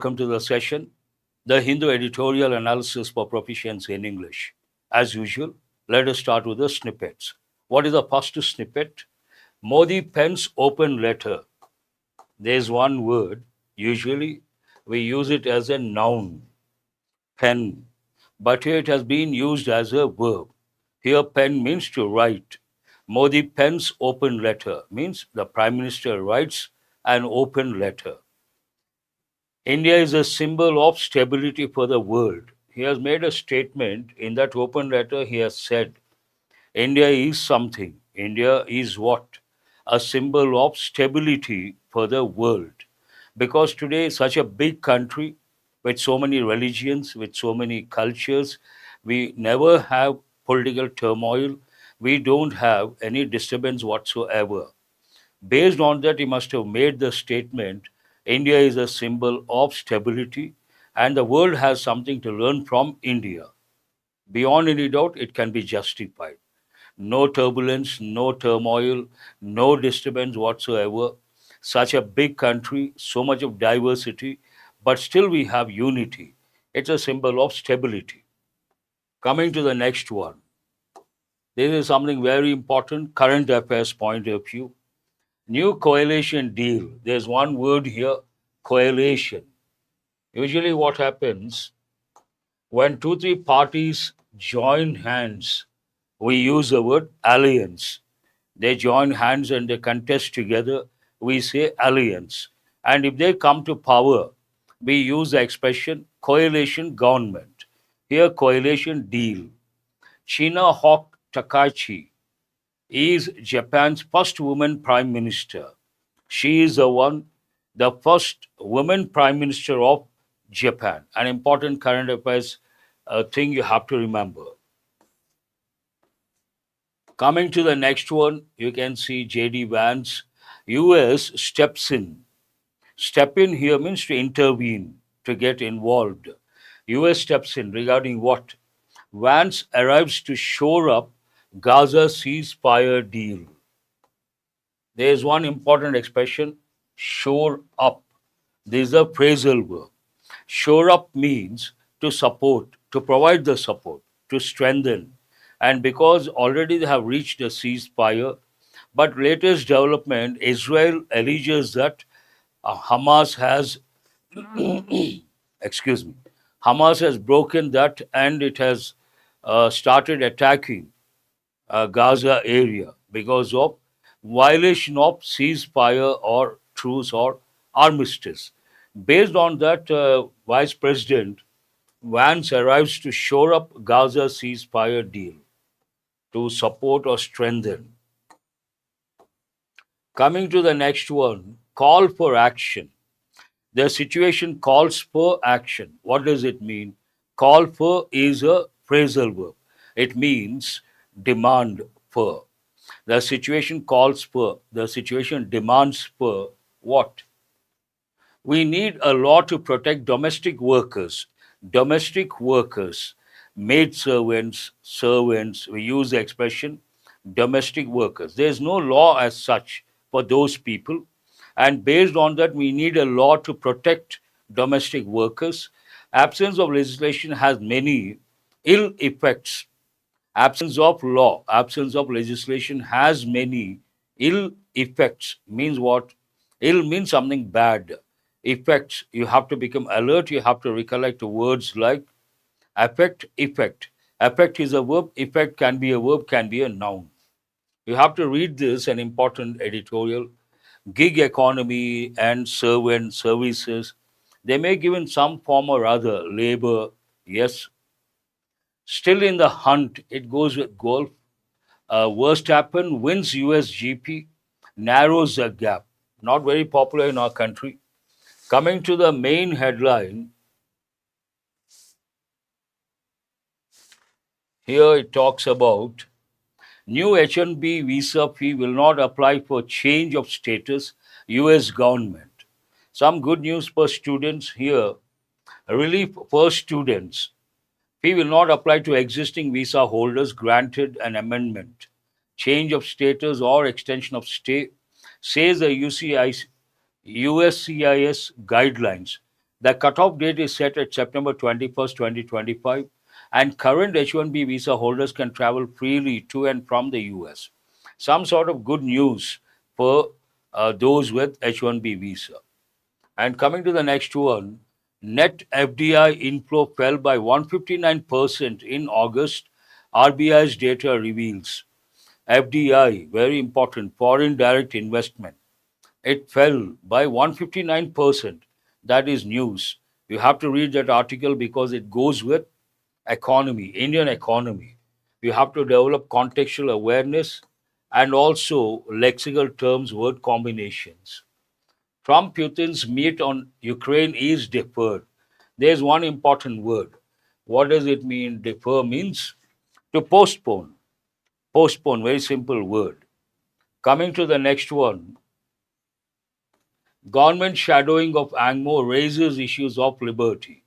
Welcome to the session, the Hindu editorial analysis for proficiency in English. As usual, let us start with the snippets. What is the first snippet? Modi pens open letter. There's one word. Usually, we use it as a noun, pen, but here it has been used as a verb. Here, pen means to write. Modi pens open letter means the Prime Minister writes an open letter. India is a symbol of stability for the world. He has made a statement in that open letter. He has said, India is something. India is what? A symbol of stability for the world. Because today, such a big country with so many religions, with so many cultures, we never have political turmoil. We don't have any disturbance whatsoever. Based on that, he must have made the statement India is a symbol of stability and the world has something to learn from India. Beyond any doubt, it can be justified. No turbulence, no turmoil, no disturbance whatsoever. Such a big country, so much of diversity, but still we have unity. It's a symbol of stability. Coming to the next one. This is something very important, current affairs point of view. New coalition deal. There's one word here, coalition. Usually, what happens when two, three parties join hands, we use the word alliance. They join hands and they contest together, we say alliance. And if they come to power, we use the expression coalition government. Here, coalition deal. China Hawk Takaichi is Japan's first woman prime minister. She is the first woman prime minister of Japan. An important current affairs thing you have to remember. Coming to the next one, you can see J.D. Vance. U.S. steps in. Step in here means to intervene, to get involved. U.S. steps in regarding what? Vance arrives to shore up Gaza ceasefire deal. There is one important expression, shore up. This is a phrasal verb. Shore up means to support, to provide the support, to strengthen. And because already they have reached a ceasefire, but latest development, Israel alleges that Hamas has, excuse me, Hamas has broken that and it has started attacking Gaza area because of violation of ceasefire or truce or armistice. Based on that, Vice President Vance arrives to shore up Gaza ceasefire deal to support or strengthen. Coming to the next one, call for action. The situation calls for action. What does it mean? Call for is a phrasal verb. It means demand for. The situation calls for, the situation demands for what? We need a law to protect domestic workers. Domestic workers, maid servants, servants, we use the expression domestic workers. There is no law as such for those people. And based on that, we need a law to protect domestic workers. Absence of legislation has many ill effects. Absence of law, absence of legislation has many ill effects. Means what? Ill means something bad. Effects, you have to become alert, you have to recollect words like affect, effect. Affect is a verb, effect can be a verb, can be a noun. You have to read this, an important editorial. Gig economy and servant services, they may give in some form or other labor, yes. Still in the hunt, it goes with golf. Verstappen wins US GP, narrows the gap. Not very popular in our country. Coming to the main headline, here it talks about new H-1B visa fee will not apply for change of status, US government. Some good news for students here. Relief for students. Fee will not apply to existing visa holders granted an amendment, change of status or extension of stay, says the USCIS guidelines. The cutoff date is set at September 21st, 2025, and current H-1B visa holders can travel freely to and from the US. Some sort of good news for those with H-1B visa. And coming to the next one, net FDI inflow fell by 159% in August, RBI's data reveals. FDI, very important, foreign direct investment. It fell by 159%. That is news. You have to read that article because it goes with economy, Indian economy. You have to develop contextual awareness and also lexical terms, word combinations. Trump Putin's meet on Ukraine is deferred. There's one important word. What does it mean? Defer means to postpone. Postpone, very simple word. Coming to the next one, government shadowing of Angmo raises issues of liberty.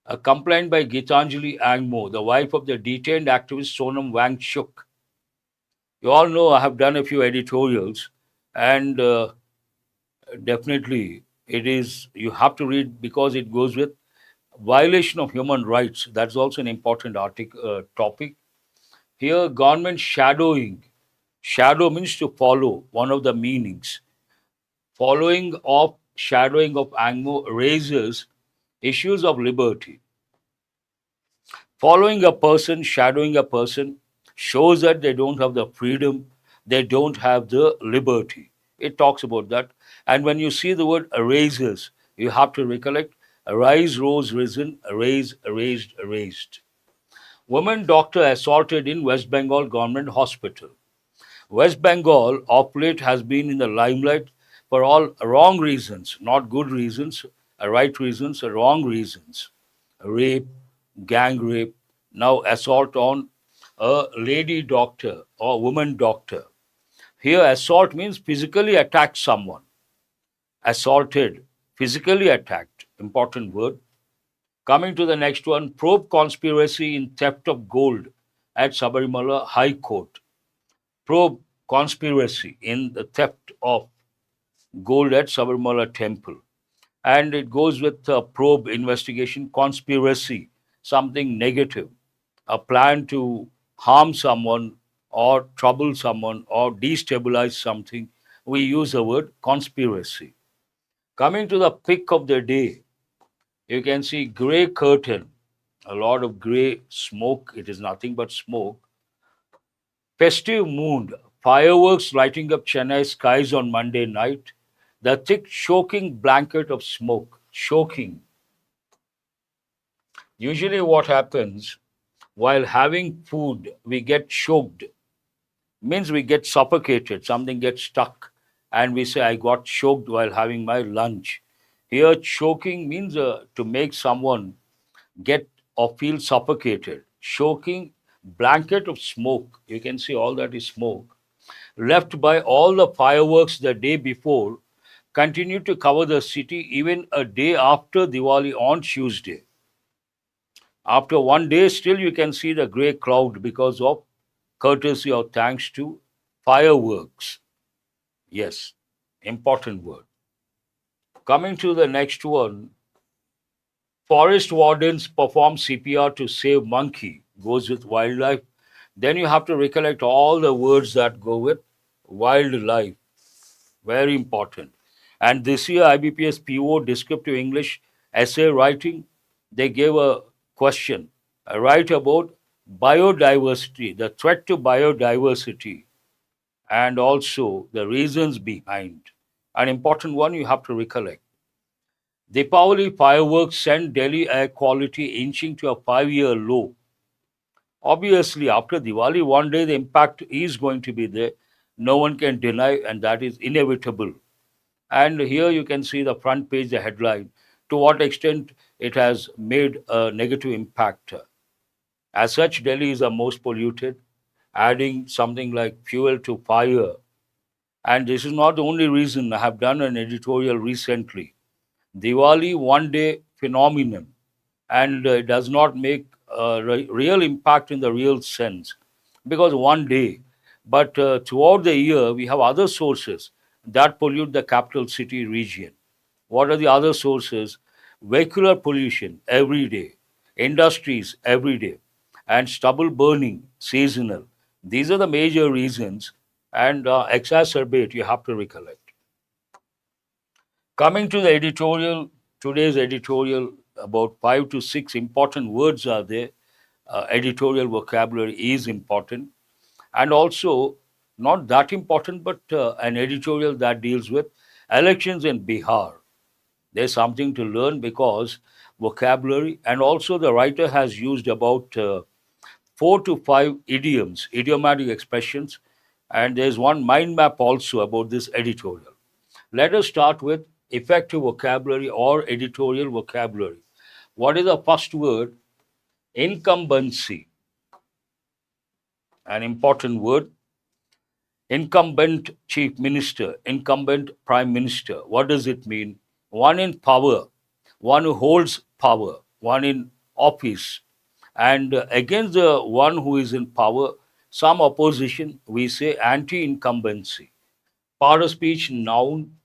A complaint by Gitanjali Angmo, the wife of the detained activist Sonam Wangchuk. You all know I have done a few editorials, and definitely it is, you have to read because it goes with violation of human rights. That's also an important topic. Here, government shadowing. Shadow means to follow, one of the meanings. Following of shadowing of Angmo raises issues of liberty. Following a person, shadowing a person, shows that they don't have the freedom, they don't have the liberty. It talks about that. And when you see the word erases, you have to recollect arise, rose, risen, erase, erased, erased. Woman doctor assaulted in West Bengal government hospital. West Bengal of late has been in the limelight for all wrong reasons, not good reasons, right reasons, wrong reasons. Rape, gang rape, now assault on a lady doctor or woman doctor. Here, assault means physically attack someone. Assaulted, physically attacked, important word. Coming to the next one, probe conspiracy in theft of gold at Sabarimala High Court. Probe conspiracy in the theft of gold at Sabarimala Temple. And it goes with probe investigation, conspiracy, something negative, a plan to harm someone or trouble someone or destabilize something. We use the word conspiracy. Coming to the pick of the day, you can see gray curtain, a lot of gray smoke. It is nothing but smoke. Festive mood, fireworks lighting up Chennai skies on Monday night. The thick, choking blanket of smoke. Choking. Usually, what happens while having food, we get choked. Means we get suffocated, something gets stuck, and we say, I got choked while having my lunch. Here, choking means to make someone get or feel suffocated. Choking, blanket of smoke. You can see all that is smoke. Left by all the fireworks the day before, continue to cover the city even a day after Diwali on Tuesday. After one day, still you can see the grey cloud because of courtesy or thanks to fireworks. Yes, important word. Coming to the next one, forest wardens perform CPR to save monkey, goes with wildlife. Then you have to recollect all the words that go with wildlife. Very important. And this year, IBPS PO descriptive English essay writing, they gave a question. Write about biodiversity, the threat to biodiversity, and also the reasons behind. An important one you have to recollect. Deepavali fireworks send Delhi air quality inching to a 5-year low. Obviously, after Diwali, one day the impact is going to be there. No one can deny, and that is inevitable. And here you can see the front page, the headline, to what extent it has made a negative impact. As such, Delhi is the most polluted, adding something like fuel to fire. And this is not the only reason. I have done an editorial recently. Diwali one day phenomenon, and it does not make a real impact in the real sense because one day. But throughout the year, we have other sources that pollute the capital city region. What are the other sources? vehicular pollution every day, industries every day, and stubble burning seasonal. These are the major reasons and exacerbate, you have to recollect. Coming to the editorial, today's editorial, about 5 to 6 important words are there. Editorial vocabulary is important, and also not that important, but an editorial that deals with elections in Bihar. There's something to learn because vocabulary, and also the writer has used about 4 to 5 idioms, idiomatic expressions, and there's one mind map also about this editorial. Let us start with effective vocabulary or editorial vocabulary. What is the first word? Incumbency, an important word. Incumbent chief minister, incumbent prime minister. What does it mean? One in power, one who holds power, one in office. And against the one who is in power, some opposition, we say anti incumbency. Part of speech noun,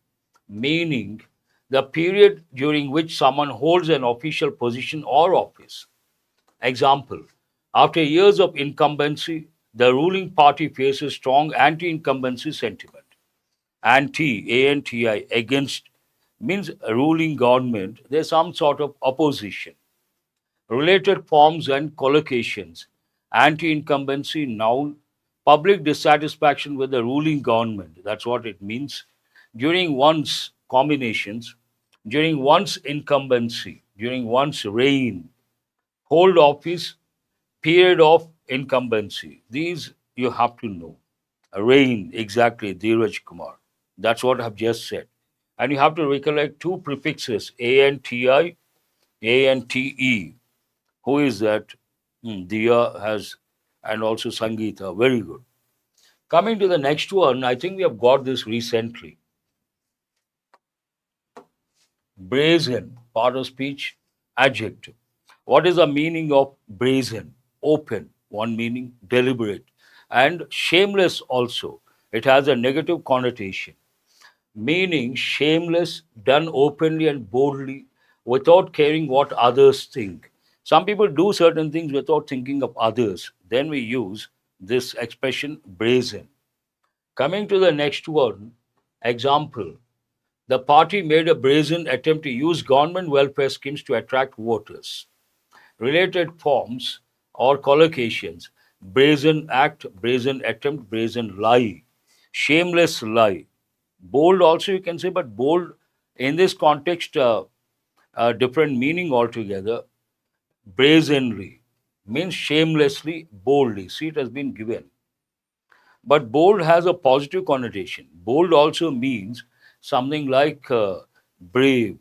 meaning the period during which someone holds an official position or office. Example, after years of incumbency, the ruling party faces strong anti incumbency sentiment. Anti, ANTI, against means ruling government, there's some sort of opposition. Related forms and collocations. Anti incumbency, noun, public dissatisfaction with the ruling government. That's what it means. During one's combinations, during one's incumbency, during one's reign, hold office, period of incumbency. These you have to know. Reign, exactly, Dheeraj Kumar. That's what I've just said. And you have to recollect two prefixes, ANTI, ANTE. Who is that? Diya has, and also Sangeeta. Very good. Coming to the next one, I think we have got this recently. Brazen, part of speech, adjective. What is the meaning of brazen? Open, one meaning, deliberate, and shameless also. It has a negative connotation, meaning shameless, done openly and boldly without caring what others think. Some people do certain things without thinking of others. Then we use this expression brazen. Coming to the next one, example, the party made a brazen attempt to use government welfare schemes to attract voters. Related forms or collocations, brazen act, brazen attempt, brazen lie, shameless lie. Bold also you can say, but bold in this context, a different meaning altogether. Brazenly means shamelessly, boldly. See, it has been given. But bold has a positive connotation. Bold also means something like brave,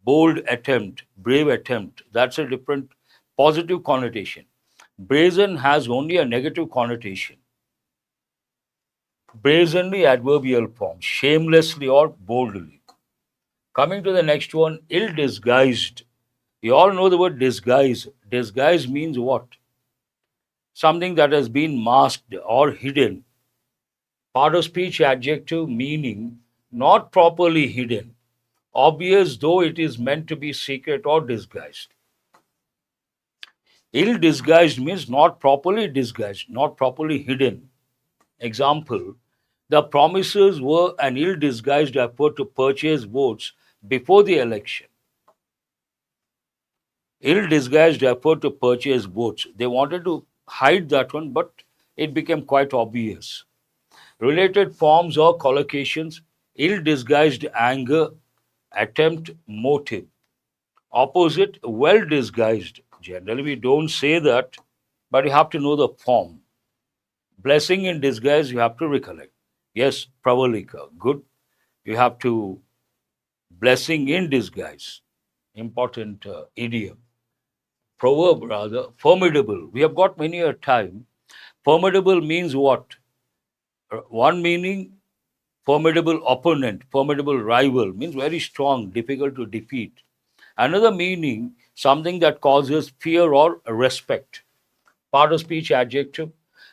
bold attempt, brave attempt. That's a different positive connotation. Brazen has only a negative connotation. Brazenly, adverbial form, shamelessly or boldly. Coming to the next one, ill disguised. You all know the word disguise. Disguise means what? Something that has been masked or hidden. Part of speech adjective meaning not properly hidden, obvious though it is meant to be secret or disguised. Ill disguised means not properly disguised, not properly hidden. Example, the promises were an ill disguised effort to purchase votes before the election. Ill disguised effort to purchase votes. They wanted to hide that one, but it became quite obvious. Related forms or collocations, ill disguised anger, attempt, motive. Opposite, well disguised. Generally, we don't say that, but you have to know the form. Blessing in disguise, you have to recollect. Yes, pravalika, good. You have to, blessing in disguise, important idiom. Proverb, rather, formidable. We have got many a time. Formidable means what? One meaning, formidable opponent, formidable rival, means very strong, difficult to defeat. Another meaning, something that causes fear or respect. Part of speech adjective,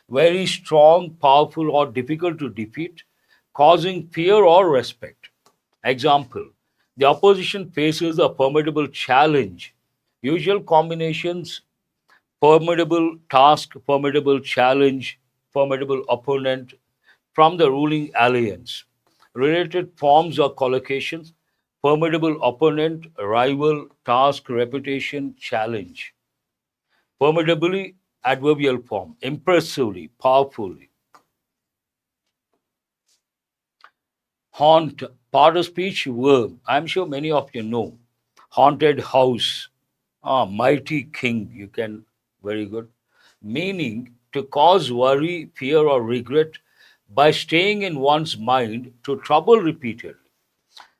very strong, powerful, or difficult to defeat, causing fear or respect. Example, The opposition faces a formidable challenge. Usual combinations: formidable task, formidable challenge, formidable opponent from the ruling alliance. Related forms or collocations: formidable opponent, rival, task, reputation, challenge. Formidably, adverbial form: impressively, powerfully. Haunt, part of speech verb. I'm sure many of you know. Haunted house, mighty king. You can, very good. Meaning to cause worry, fear, or regret by staying in one's mind to trouble repeatedly.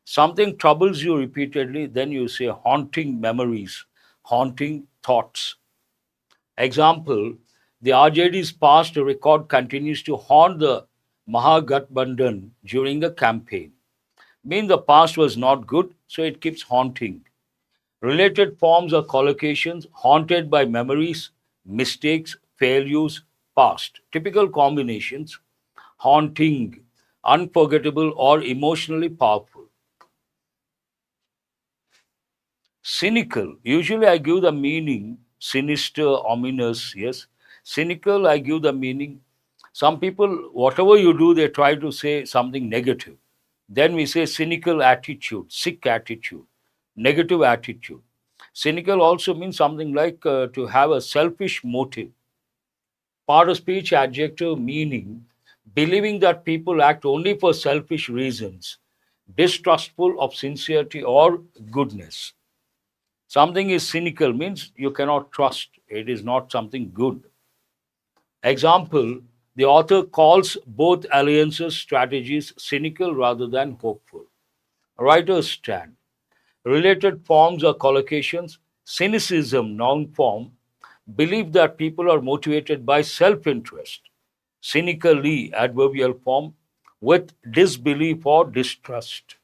Something troubles you repeatedly, then you say haunting memories, haunting thoughts. Example: the RJD's past record continues to haunt the Mahagathbandhan during the campaign. Mean the past was not good, so it keeps haunting. Related forms or collocations: haunted by memories, mistakes, failures, past. Typical combinations: haunting, unforgettable or emotionally powerful. Cynical, usually I give the meaning sinister, ominous, yes. Cynical, I give the meaning. Some people, whatever you do, they try to say something negative. Then we say cynical attitude, sick attitude, negative attitude. Cynical also means something like to have a selfish motive. Part of speech adjective meaning: believing that people act only for selfish reasons, distrustful of sincerity or goodness. Something is cynical means you cannot trust. It is not something good. Example: the author calls both alliances strategies cynical rather than hopeful. Writer's stand. Related forms or collocations: cynicism, noun form, belief that people are motivated by self interest. Cynically, adverbial form, with disbelief or distrust.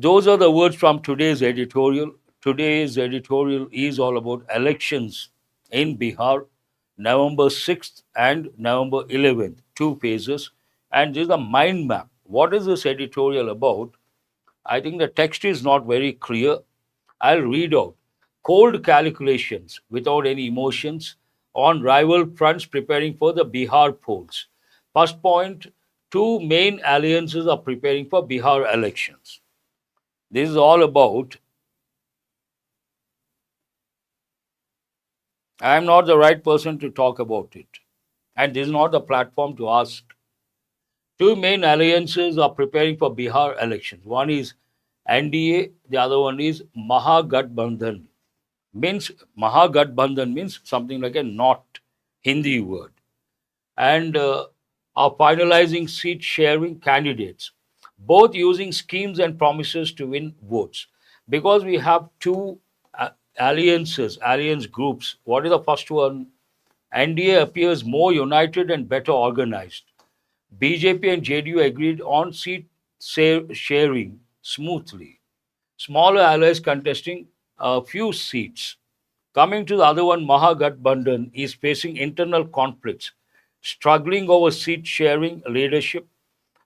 Those are the words from today's editorial. Today's editorial is all about elections in Bihar, November 6th and November 11th, two phases. And this is a mind map. What is this editorial about? I think the text is not very clear. I'll read out. Cold calculations without any emotions on rival fronts preparing for the Bihar polls. First point: two main alliances are preparing for Bihar elections. This is all about, I am not the right person to talk about it. And this is not the platform to ask. Two main alliances are preparing for Bihar elections. One is NDA, the other one is Mahagathbandhan. Means Mahagathbandhan means something like a not Hindi word. And are finalizing seat sharing candidates, both using schemes and promises to win votes. Because we have two alliances, alliance groups. What is the first one? NDA appears more united and better organized. BJP and JDU agreed on seat sharing smoothly. Smaller allies contesting a few seats. Coming to the other one, Mahagathbandhan is facing internal conflicts, struggling over seat sharing, leadership,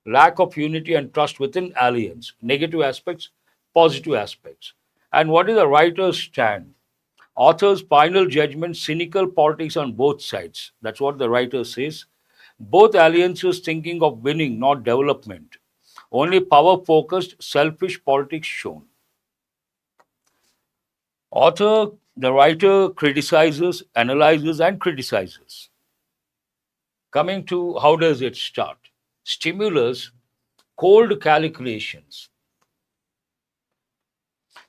lack of unity and trust within alliance, negative aspects, positive aspects. And what is the writer's stand? Author's final judgment: cynical politics on both sides. That's what the writer says. Both alliances thinking of winning, not development. Only power focused, selfish politics shown. Author, the writer criticizes, analyzes, and criticizes. Coming to how does it start? Stimulus: cold calculations.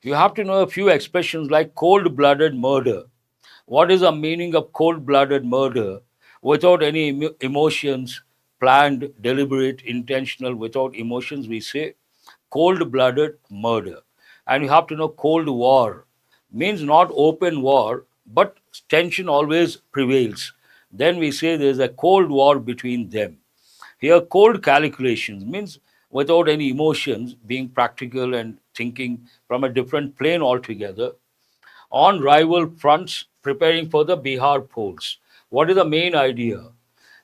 You have to know a few expressions like cold blooded murder. What is the meaning of cold blooded murder? Without any emotions, planned, deliberate, intentional, without emotions, we say cold blooded murder. And you have to know cold war means not open war, but tension always prevails. Then we say there's a cold war between them. Here, cold calculations means without any emotions, being practical and thinking from a different plane altogether. On rival fronts, preparing for the Bihar polls. What is the main idea?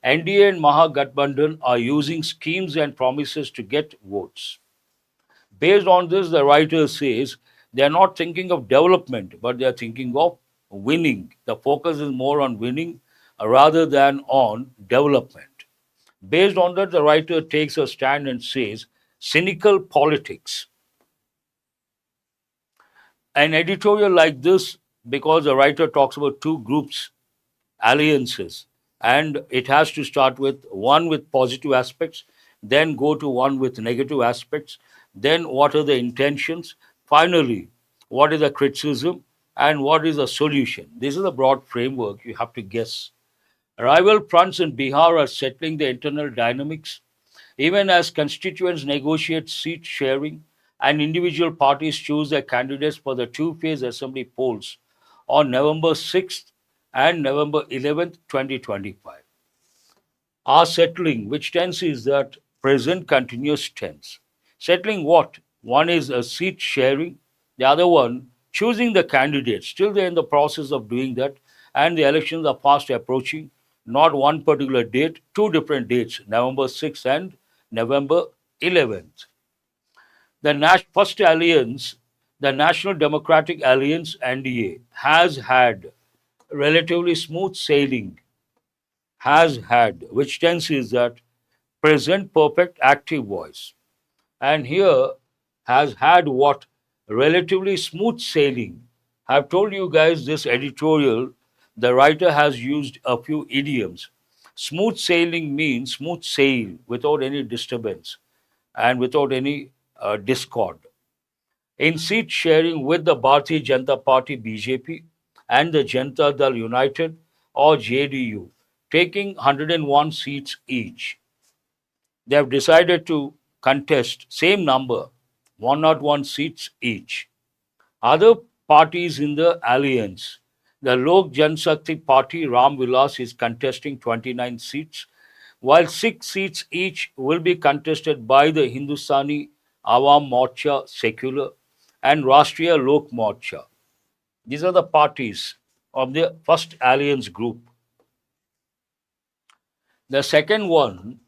NDA and Mahagathbandhan are using schemes and promises to get votes. Based on this, the writer says they are not thinking of development, but they are thinking of winning. The focus is more on winning rather than on development. Based on that, the writer takes a stand and says cynical politics. An editorial like this, because the writer talks about two groups, alliances, and it has to start with one with positive aspects, then go to one with negative aspects, then what are the intentions, finally what is the criticism, and what is the solution. This is a broad framework. You have to guess. Rival fronts in Bihar are settling the internal dynamics. Even as constituents negotiate seat sharing and individual parties choose their candidates for the two-phase assembly polls on November 6th and November 11th, 2025, are settling, which tense is that present continuous tense. Settling what? One is a seat sharing, the other one choosing the candidate. Still, they're in the process of doing that, and the elections are fast approaching. Not one particular date, two different dates, November 6th and November 11th. The first alliance, the National Democratic Alliance (NDA), has had relatively smooth sailing, has had, which tense is that present perfect active voice. And here has had what? Relatively smooth sailing. I've told you guys this editorial, the writer has used a few idioms. Smooth sailing means smooth sail without any disturbance and without any discord. In seat sharing with the Bharatiya Janata Party BJP and the Janata Dal United or JDU, taking 101 seats each. They have decided to contest same number, 101 seats each. Other parties in the alliance, the Lok Janshakti Party Ram Vilas is contesting 29 seats, while 6 seats each will be contested by the Hindustani Awam Morcha Secular and Rashtriya Lok Morcha. These are the parties of the first alliance group. The second one,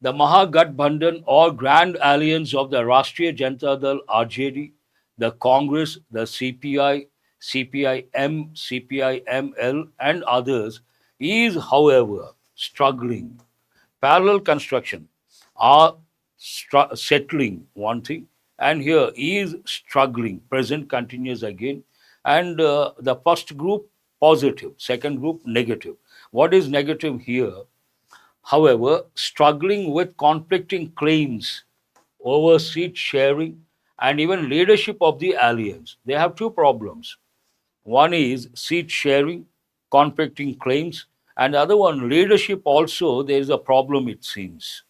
the Mahagathbandhan or Grand Alliance of the Rashtriya Janata Dal RJD, the Congress, the CPI, CPI-M, CPI-ML, and others, is, however, struggling. Parallel construction are settling, one thing, and here is struggling, present continues again, and the first group positive, second group negative. What is negative here? However, struggling with conflicting claims over seat sharing and even leadership of the alliance. They have two problems. One is seat sharing, conflicting claims, and the other one, leadership also, there is a problem, it seems.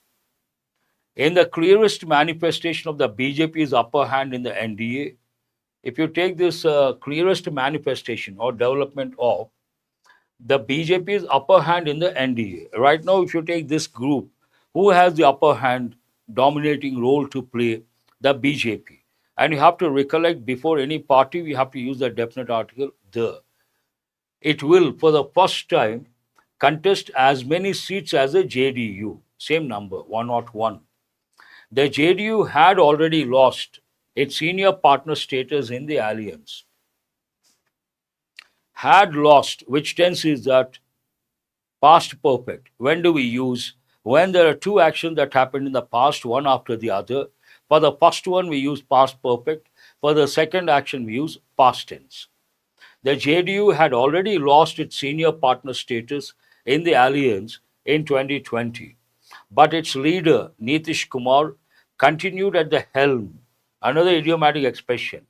In the clearest manifestation of the BJP's upper hand in the NDA, if you take this clearest manifestation or development of the BJP's upper hand in the NDA. Right now, if you take this group, who has the upper hand, dominating role to play? The BJP. And you have to recollect, before any party, we have to use the definite article, the. It will, for the first time, contest as many seats as the JDU. Same number, 101. The JDU had already lost its senior partner status in the alliance. Had lost, which tense is that past perfect. When do we use? When there are two actions that happened in the past, one after the other. For the first one, we use past perfect. For the second action, we use past tense. The JDU had already lost its senior partner status in the alliance in 2020, but its leader, Nitish Kumar, continued at the helm. Another idiomatic expression.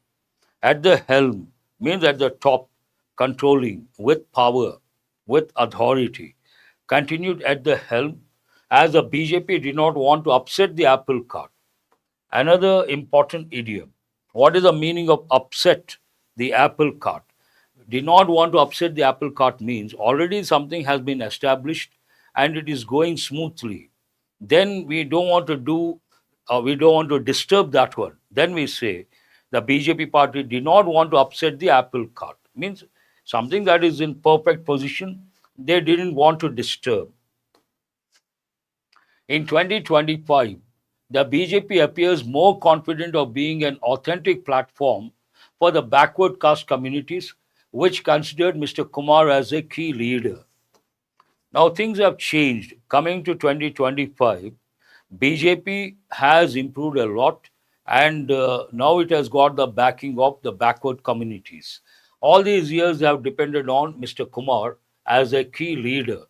At the helm means at the top, controlling, with power, with authority. Continued at the helm as the BJP did not want to upset the apple cart. Another important idiom. What is the meaning of upset the apple cart? Did not want to upset the apple cart means already something has been established and it is going smoothly. Then we don't want to we don't want to disturb that one. Then we say the BJP party did not want to upset the apple cart. Means something that is in perfect position, they didn't want to disturb. In 2025, the BJP appears more confident of being an authentic platform for the backward caste communities, which considered Mr. Kumar as a key leader. Now things have changed. Coming to 2025, BJP has improved a lot, and now it has got the backing of the backward communities. All these years have depended on Mr. Kumar as a key leader.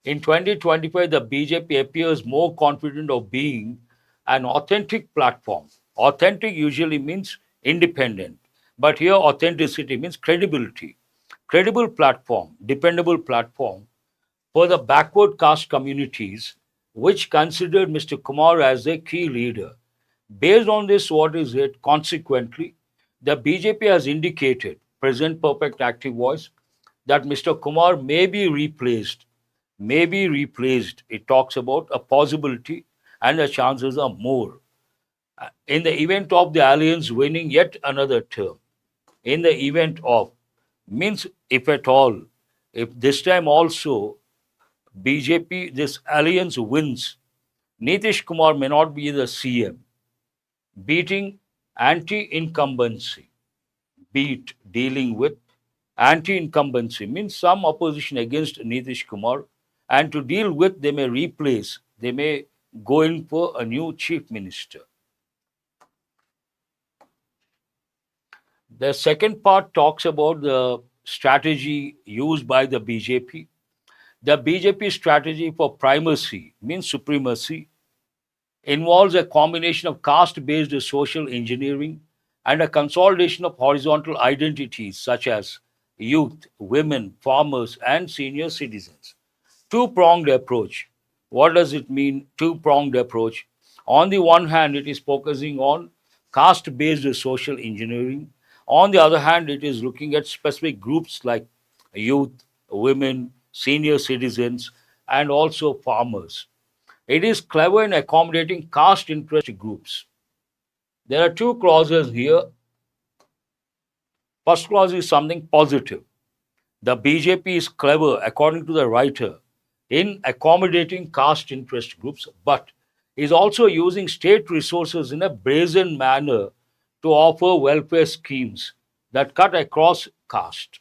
In 2025, the BJP appears more confident of being an authentic platform. Authentic usually means independent, but here authenticity means credibility. Credible platform, dependable platform for the backward caste communities, which considered Mr. Kumar as a key leader. Based on this, what is it? Consequently, the BJP has indicated, present perfect active voice, that Mr. Kumar may be replaced. May be replaced. It talks about a possibility, and the chances are more. In the event of the alliance winning yet another term, in the event of, means if at all, if this time also BJP, this alliance wins, Nitish Kumar may not be the CM, beating anti-incumbency. Beat, dealing with anti-incumbency means some opposition against Nitish Kumar, and to deal with, they may replace, they may go in for a new chief minister. The second part talks about the strategy used by the BJP. The BJP strategy for primacy means supremacy involves a combination of caste based social engineering and a consolidation of horizontal identities such as youth, women, farmers, and senior citizens. Two pronged approach. What does it mean, two pronged approach? On the one hand, it is focusing on caste based social engineering. On the other hand, it is looking at specific groups like youth, women, senior citizens, and also farmers. It is clever in accommodating caste interest groups. There are two clauses here. First clause is something positive. The BJP is clever, according to the writer, in accommodating caste interest groups, but is also using state resources in a brazen manner to offer welfare schemes that cut across caste.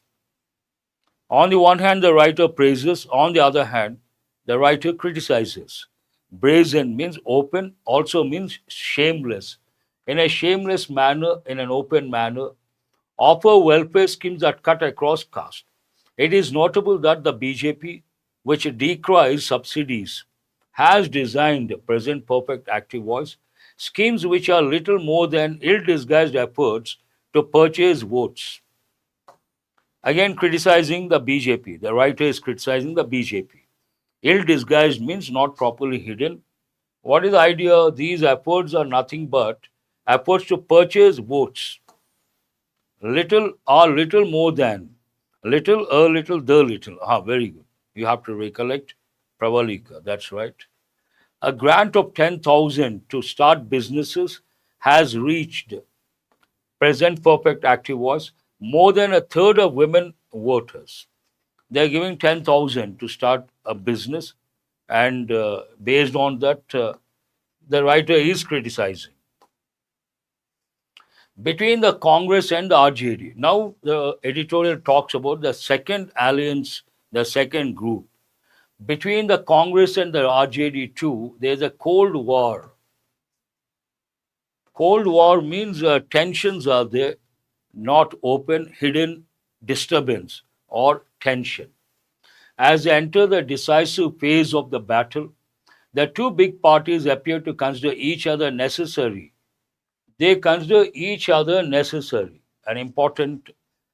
On the one hand, the writer praises, on the other hand, the writer criticizes. Brazen means open, also means shameless. In a shameless manner, in an open manner, offer welfare schemes that cut across caste. It is notable that the BJP, which decries subsidies, has designed present perfect active voice schemes which are little more than ill disguised efforts to purchase votes. Again, criticizing the BJP. The writer is criticizing the BJP. Ill disguised means not properly hidden. What is the idea? These efforts are nothing but efforts to purchase votes. Little or little more than. Little, a little, the little. Ah, very good. You have to recollect Pravalika. That's right. A grant of 10,000 to start businesses has reached, present perfect active voice, more than a third of women voters. They're giving 10,000 to start a business, and based on that, the writer is criticizing. Between the Congress and the RJD, now the editorial talks about the second alliance, the second group. Between the Congress and the RJD too, there's a Cold War. Cold War means tensions are there, not open, hidden disturbance or tension. As they enter the decisive phase of the battle, the two big parties appear to consider each other necessary. They consider each other necessary. An important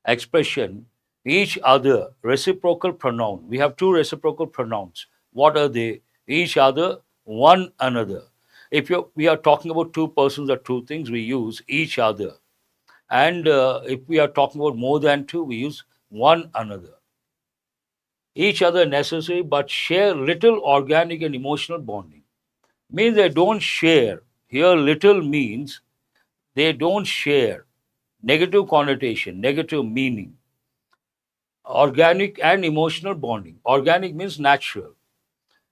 expression, each other, reciprocal pronoun. We have two reciprocal pronouns. What are they? Each other, one another. If we are talking about two persons or two things, we use each other. And if we are talking about more than two, we use one another. Each other necessary, but share little organic and emotional bonding. Means they don't share. Here, little means they don't share. Negative connotation, negative meaning. Organic and emotional bonding. Organic means natural.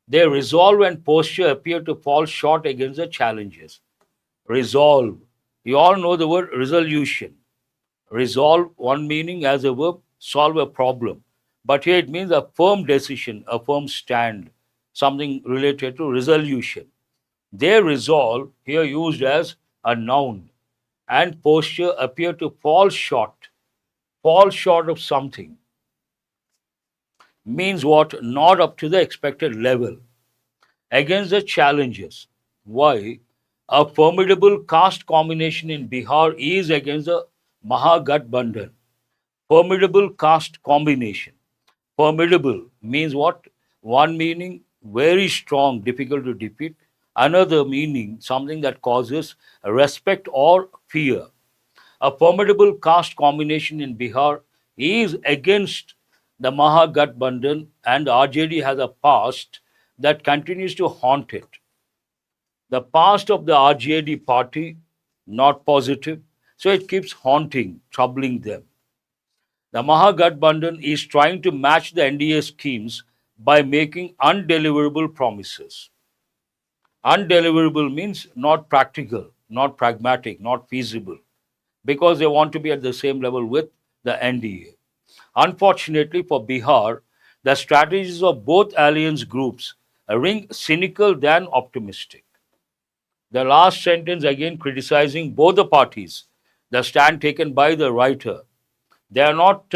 Their resolve and posture appear to fall short against the challenges. Resolve. You all know the word resolution. Resolve, one meaning as a verb, solve a problem. But here it means a firm decision, a firm stand, something related to resolution. Their resolve, here used as a noun, and posture appear to fall short of something. Means what? Not up to the expected level. Against the challenges. Why? A formidable caste combination in Bihar is against the Mahagathbandhan. Formidable caste combination. Formidable means what? One meaning very strong, difficult to defeat. Another meaning something that causes respect or fear. A formidable caste combination in Bihar is against the Mahagathbandhan, and RJD has a past that continues to haunt it. The past of the RJD party, not positive, so it keeps haunting, troubling them. The Mahagathbandhan is trying to match the NDA schemes by making undeliverable promises. Undeliverable means not practical, not pragmatic, not feasible, because they want to be at the same level with the NDA. Unfortunately for Bihar, the strategies of both alliance groups ring cynical than optimistic. The last sentence again criticizing both the parties, the stand taken by the writer. They are not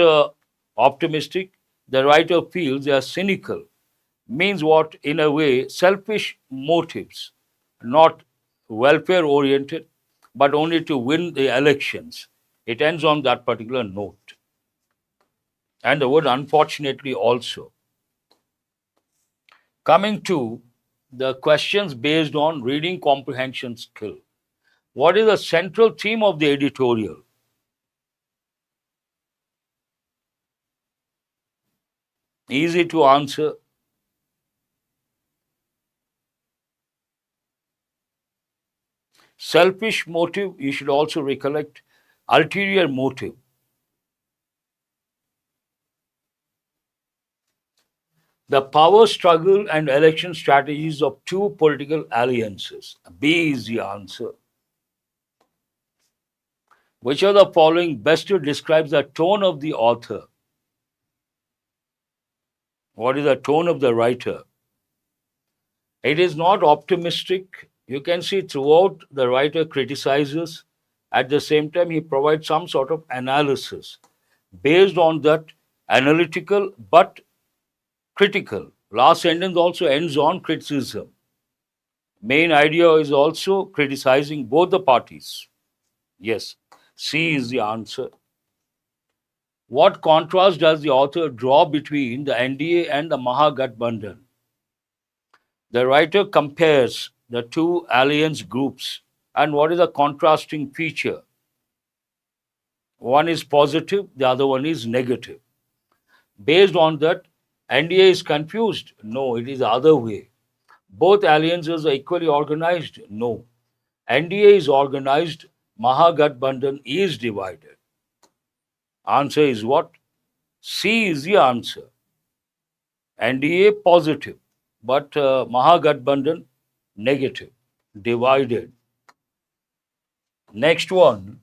optimistic. The writer feels they are cynical. Means what? In a way, selfish motives, not welfare oriented, but only to win the elections. It ends on that particular note. And the word unfortunately also. Coming to the questions based on reading comprehension skill. What is the central theme of the editorial? Easy to answer. Selfish motive, you should also recollect. Ulterior motive. The power struggle and election strategies of two political alliances. B is the answer. Which of the following best describes the tone of the author? What is the tone of the writer? It is not optimistic. You can see throughout the writer criticizes. At the same time, he provides some sort of analysis. Based on that, analytical but critical. Last sentence also ends on criticism. Main idea is also criticizing both the parties. Yes, C is the answer. What contrast does the author draw between the NDA and the Mahagathbandhan? The writer compares the two alliance groups, and what is the contrasting feature? One is positive, the other one is negative. Based on that, NDA is confused? No, it is the other way. Both alliances are equally organized? No. NDA is organized, Mahagathbandhan is divided. Answer is what? C is the answer. NDA positive, but Mahagathbandhan negative, divided. Next one.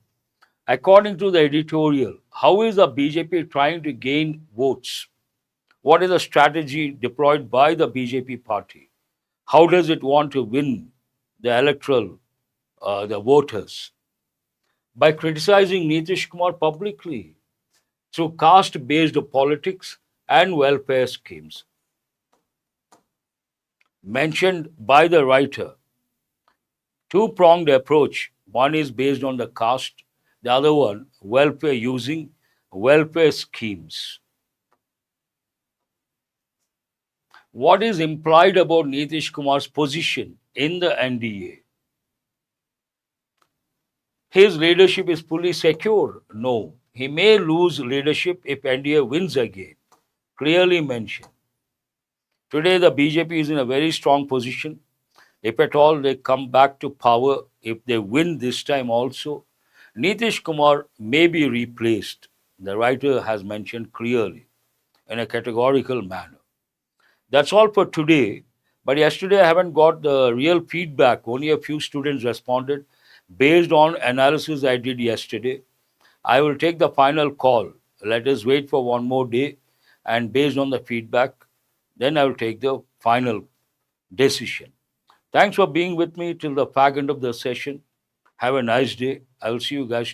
According to the editorial, how is the BJP trying to gain votes? What is the strategy deployed by the BJP party? How does it want to win the electoral, the voters? By criticizing Nitish Kumar publicly through caste-based politics and welfare schemes. Mentioned by the writer, two-pronged approach. One is based on the caste, the other one, welfare using welfare schemes. What is implied about Nitish Kumar's position in the NDA? His leadership is fully secure? No. He may lose leadership if NDA wins again. Clearly mentioned. Today, the BJP is in a very strong position. If at all they come back to power, if they win this time also, Nitish Kumar may be replaced. The writer has mentioned clearly in a categorical manner. That's all for today. But yesterday, I haven't got the real feedback. Only a few students responded. Based on analysis I did yesterday, I will take the final call. Let us wait for one more day. And based on the feedback, then I will take the final decision. Thanks for being with me till the fag end of the session. Have a nice day. I will see you guys tomorrow.